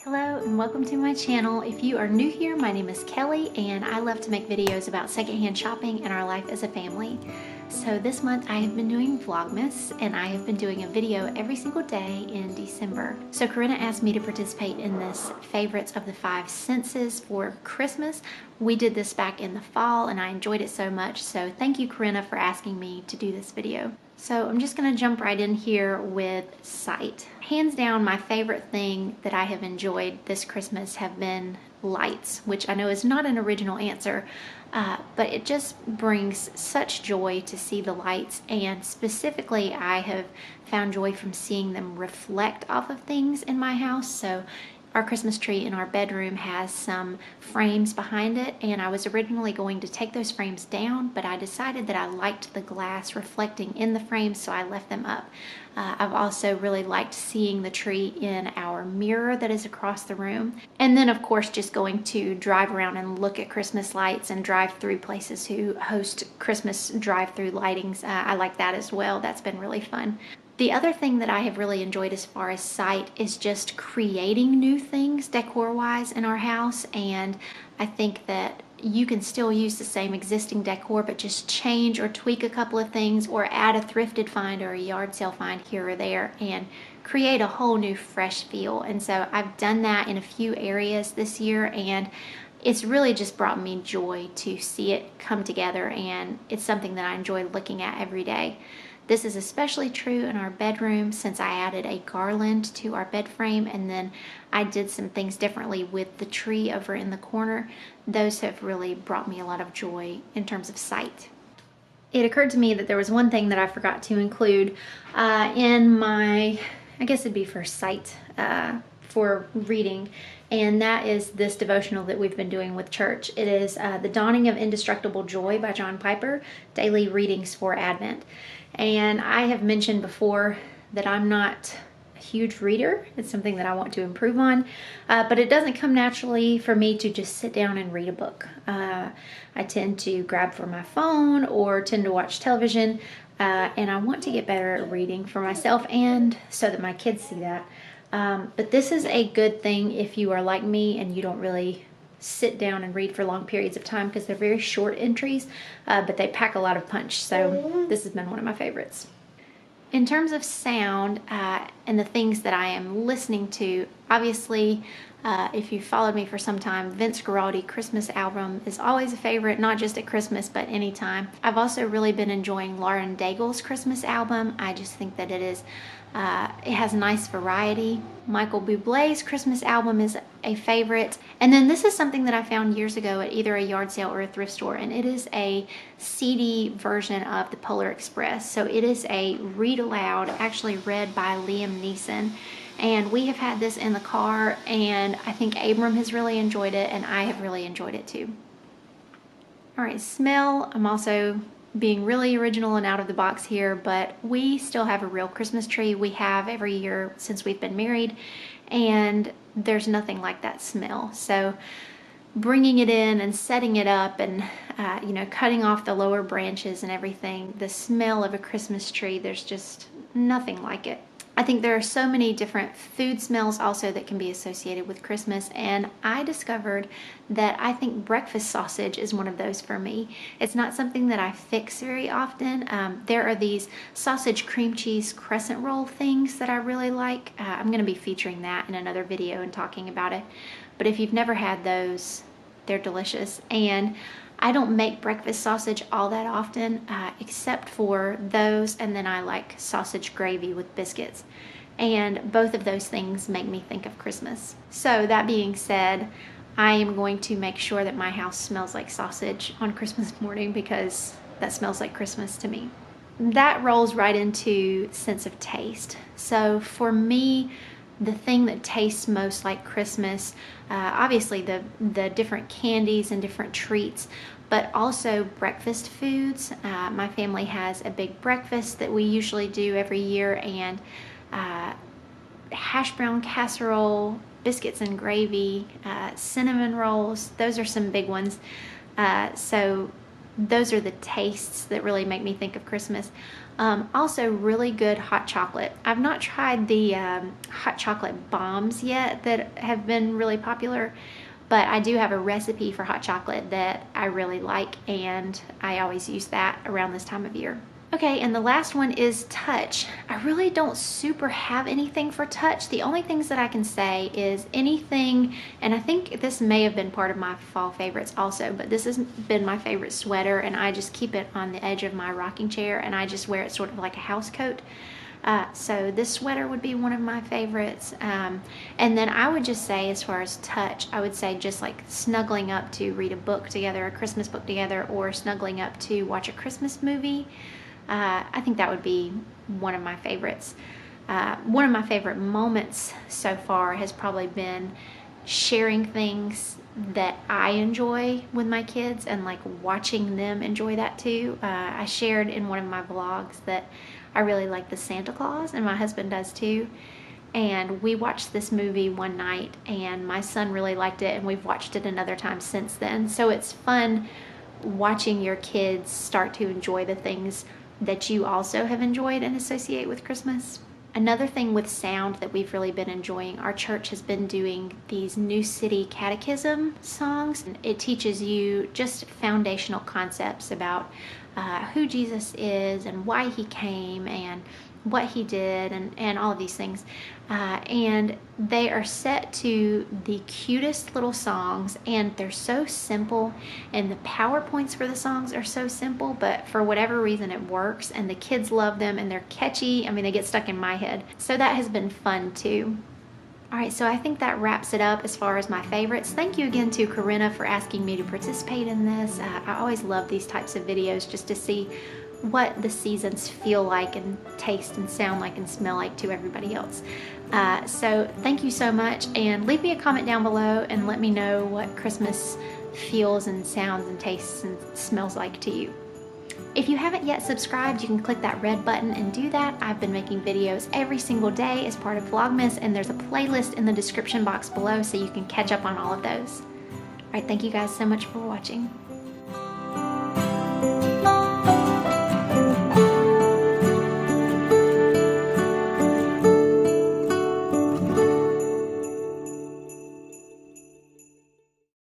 Hello and welcome to my channel. If you are new here, my name is Kelly and I love to make videos about secondhand shopping and our life as a family. So this month I have been doing Vlogmas and I have been doing a video every single day in December. So Corinna asked me to participate in this Favorites of the Five Senses for Christmas. We did this back in the fall and I enjoyed it so much. So thank you, Corinna, for asking me to do this video. So I'm just gonna jump right in here with sight. Hands down, my favorite thing that I have enjoyed this Christmas have been lights, which I know is not an original answer, but it just brings such joy to see the lights, and specifically I have found joy from seeing them reflect off of things in my house. So our Christmas tree in our bedroom has some frames behind it, and I was originally going to take those frames down, but I decided that I liked the glass reflecting in the frames, so I left them up. I've also really liked seeing the tree in our mirror that is across the room. And then of course just going to drive around and look at Christmas lights and drive through places who host Christmas drive-through lightings. I like that as well. That's been really fun. The other thing that I have really enjoyed as far as sight is just creating new things decor-wise in our house, and I think that you can still use the same existing decor but just change or tweak a couple of things or add a thrifted find or a yard sale find here or there and create a whole new fresh feel. And so I've done that in a few areas this year, and it's really just brought me joy to see it come together, and it's something that I enjoy looking at every day. This is especially true in our bedroom since I added a garland to our bed frame, and then I did some things differently with the tree over in the corner. Those have really brought me a lot of joy in terms of sight. It occurred to me that there was one thing that I forgot to include in my, I guess it'd be for sight, for reading, and that is this devotional that we've been doing with church. It is The Dawning of Indestructible Joy by John Piper, Daily Readings for Advent. And I have mentioned before that I'm not a huge reader. It's something that I want to improve on, but it doesn't come naturally for me to just sit down and read a book. I tend to grab for my phone or tend to watch television, and I want to get better at reading for myself and so that my kids see that. But this is a good thing if you are like me and you don't really sit down and read for long periods of time, because they're very short entries, but they pack a lot of punch. So this has been one of my favorites. In terms of sound and the things that I am listening to, obviously, if you've followed me for some time, Vince Guaraldi Christmas album is always a favorite, not just at Christmas, but anytime. I've also really been enjoying Lauren Daigle's Christmas album. I just think that it has nice variety. Michael Bublé's Christmas album is a favorite. And then this is something that I found years ago at either a yard sale or a thrift store, and it is a CD version of the Polar Express. So it is a read aloud, actually read by Liam Neeson. And we have had this in the car, and I think Abram has really enjoyed it, and I have really enjoyed it too. All right, smell. I'm also being really original and out of the box here, but we still have a real Christmas tree. We have every year since we've been married, and there's nothing like that smell. So bringing it in and setting it up and cutting off the lower branches and everything, the smell of a Christmas tree, there's just nothing like it. I think there are so many different food smells also that can be associated with Christmas, and I discovered that I think breakfast sausage is one of those for me. It's not something that I fix very often. There are these sausage cream cheese crescent roll things that I really like. I'm going to be featuring that in another video and talking about it. But if you've never had those, they're delicious. And I don't make breakfast sausage all that often, except for those, and then I like sausage gravy with biscuits. And both of those things make me think of Christmas. So that being said, I am going to make sure that my house smells like sausage on Christmas morning, because that smells like Christmas to me. That rolls right into sense of taste. So for me, the thing that tastes most like Christmas, obviously the different candies and different treats, but also breakfast foods. My family has a big breakfast that we usually do every year, and hash brown casserole, biscuits and gravy, cinnamon rolls, those are some big ones. So those are the tastes that really make me think of Christmas. Also really good hot chocolate. I've not tried the hot chocolate bombs yet that have been really popular, but I do have a recipe for hot chocolate that I really like, and I always use that around this time of year. Okay, and the last one is touch. I really don't super have anything for touch. The only things that I can say is anything, and I think this may have been part of my fall favorites also, but this has been my favorite sweater, and I just keep it on the edge of my rocking chair, and I just wear it sort of like a house coat. So this sweater would be one of my favorites. And then I would just say, as far as touch, I would say just like snuggling up to read a book together, a Christmas book together, or snuggling up to watch a Christmas movie. I think that would be one of my favorites. One of my favorite moments so far has probably been sharing things that I enjoy with my kids and like watching them enjoy that too. I shared in one of my vlogs that I really like the Santa Claus, and my husband does too. And we watched this movie one night, and my son really liked it, and we've watched it another time since then. So it's fun watching your kids start to enjoy the things that you also have enjoyed and associate with Christmas. Another thing with sound that we've really been enjoying, our church has been doing these New City Catechism songs. It teaches you just foundational concepts about who Jesus is and why he came and what he did and all of these things. And they are set to the cutest little songs, and they're so simple, and the PowerPoints for the songs are so simple, but for whatever reason it works, and the kids love them, and they're catchy. I mean, they get stuck in my head. So that has been fun too. All right, so I think that wraps it up as far as my favorites. Thank you again to Corinna for asking me to participate in this. I always love these types of videos just to see what the seasons feel like and taste and sound like and smell like to everybody else. So thank you so much, and leave me a comment down below and let me know what Christmas feels and sounds and tastes and smells like to you. If you haven't yet subscribed, you can click that red button and do that. I've been making videos every single day as part of Vlogmas, and there's a playlist in the description box below so you can catch up on all of those. All right, thank you guys so much for watching.